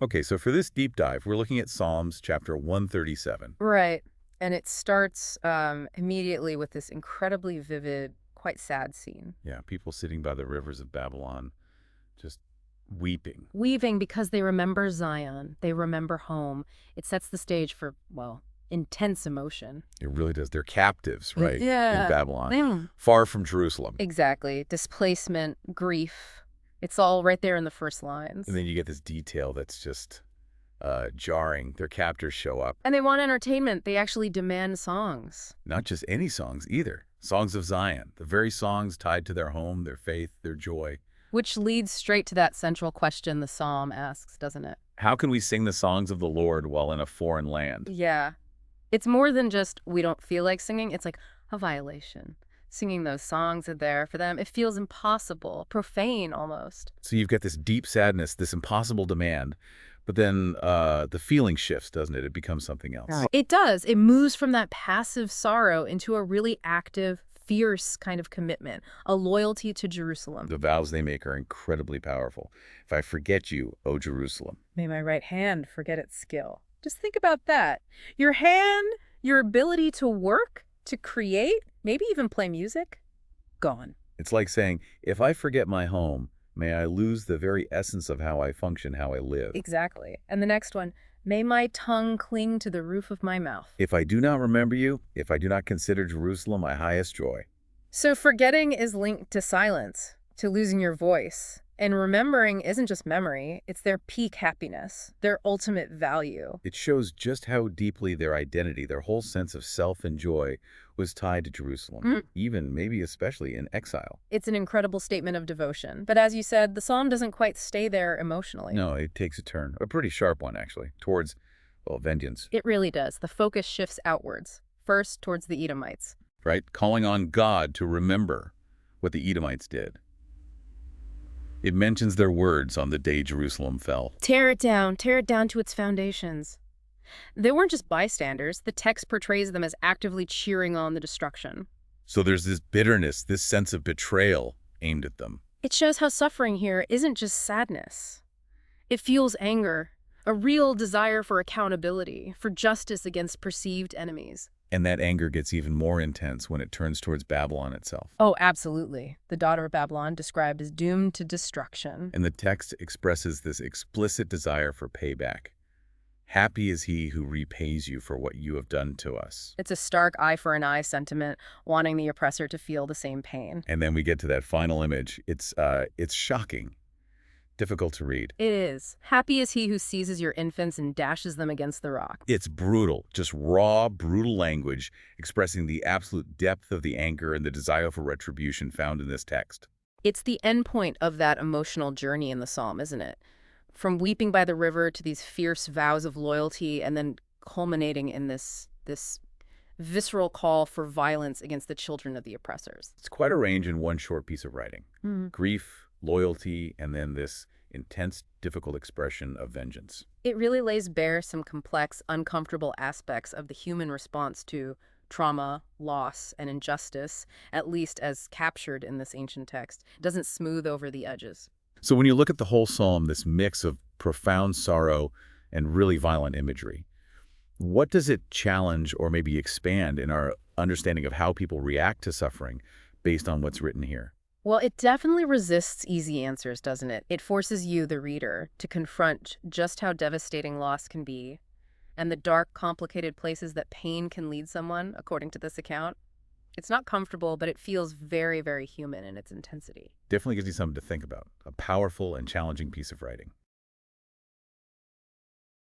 Okay, so for this deep dive, we're looking at Psalms chapter 137. Right. And it starts immediately with this incredibly vivid, quite sad scene. Yeah, people sitting by the rivers of Babylon, just weeping. Weaving because they remember Zion, they remember home. It sets the stage for, well, intense emotion. It really does. They're captives, right, in Yeah. Babylon, far from Jerusalem. Exactly. Displacement, grief. It's all right there in the first lines. And then you get this detail that's just jarring. Their captors show up. And they want entertainment. They actually demand songs. Not just any songs either. Songs of Zion, the very songs tied to their home, their faith, their joy. Which leads straight to that central question the psalm asks, doesn't it? How can we sing the songs of the Lord while in a foreign land? Yeah. It's more than just we don't feel like singing. It's like a violation. Singing those songs are there for them. It feels impossible, profane almost. So you've got this deep sadness, this impossible demand, but then the feeling shifts, doesn't it? It becomes something else. It does. It moves from that passive sorrow into a really active, fierce kind of commitment, a loyalty to Jerusalem. The vows they make are incredibly powerful. If I forget you, O Jerusalem. May my right hand forget its skill. Just think about that. Your hand, your ability to work, to create, maybe even play music, gone. It's like saying, if I forget my home, may I lose the very essence of how I function, how I live. Exactly. And the next one, may my tongue cling to the roof of my mouth. If I do not remember you, if I do not consider Jerusalem my highest joy. So forgetting is linked to silence, to losing your voice. And remembering isn't just memory, it's their peak happiness, their ultimate value. It shows just how deeply their identity, their whole sense of self and joy, was tied to Jerusalem, even maybe especially in exile. It's an incredible statement of devotion. But as you said, the psalm doesn't quite stay there emotionally. No, it takes a turn, a pretty sharp one actually, towards, well, vengeance. It really does. The focus shifts outwards, first towards the Edomites. Right? Calling on God to remember what the Edomites did. It mentions their words on the day Jerusalem fell. Tear it down to its foundations. They weren't just bystanders. The text portrays them as actively cheering on the destruction. So there's this bitterness, this sense of betrayal aimed at them. It shows how suffering here isn't just sadness. It fuels anger, a real desire for accountability, for justice against perceived enemies. And that anger gets even more intense when it turns towards Babylon itself. Oh, absolutely. The daughter of Babylon described as doomed to destruction. And the text expresses this explicit desire for payback. Happy is he who repays you for what you have done to us. It's a stark eye for an eye sentiment, wanting the oppressor to feel the same pain. And then we get to that final image. It's shocking, difficult to read. It is. Happy is he who seizes your infants and dashes them against the rock. It's brutal, just raw, brutal language expressing the absolute depth of the anger and the desire for retribution found in this text. It's the endpoint of that emotional journey in the psalm, isn't it? From weeping by the river to these fierce vows of loyalty and then culminating in this visceral call for violence against the children of the oppressors. It's quite a range in one short piece of writing. Grief, loyalty, and then this intense, difficult expression of vengeance. It really lays bare some complex, uncomfortable aspects of the human response to trauma, loss, and injustice, at least as captured in this ancient text. It doesn't smooth over the edges. So when you look at the whole psalm, this mix of profound sorrow and really violent imagery, what does it challenge or maybe expand in our understanding of how people react to suffering based on what's written here? Well, it definitely resists easy answers, doesn't it? It forces you, the reader, to confront just how devastating loss can be and the dark, complicated places that pain can lead someone, according to this account. It's not comfortable, but it feels very, very human in its intensity. Definitely gives you something to think about. A powerful and challenging piece of writing.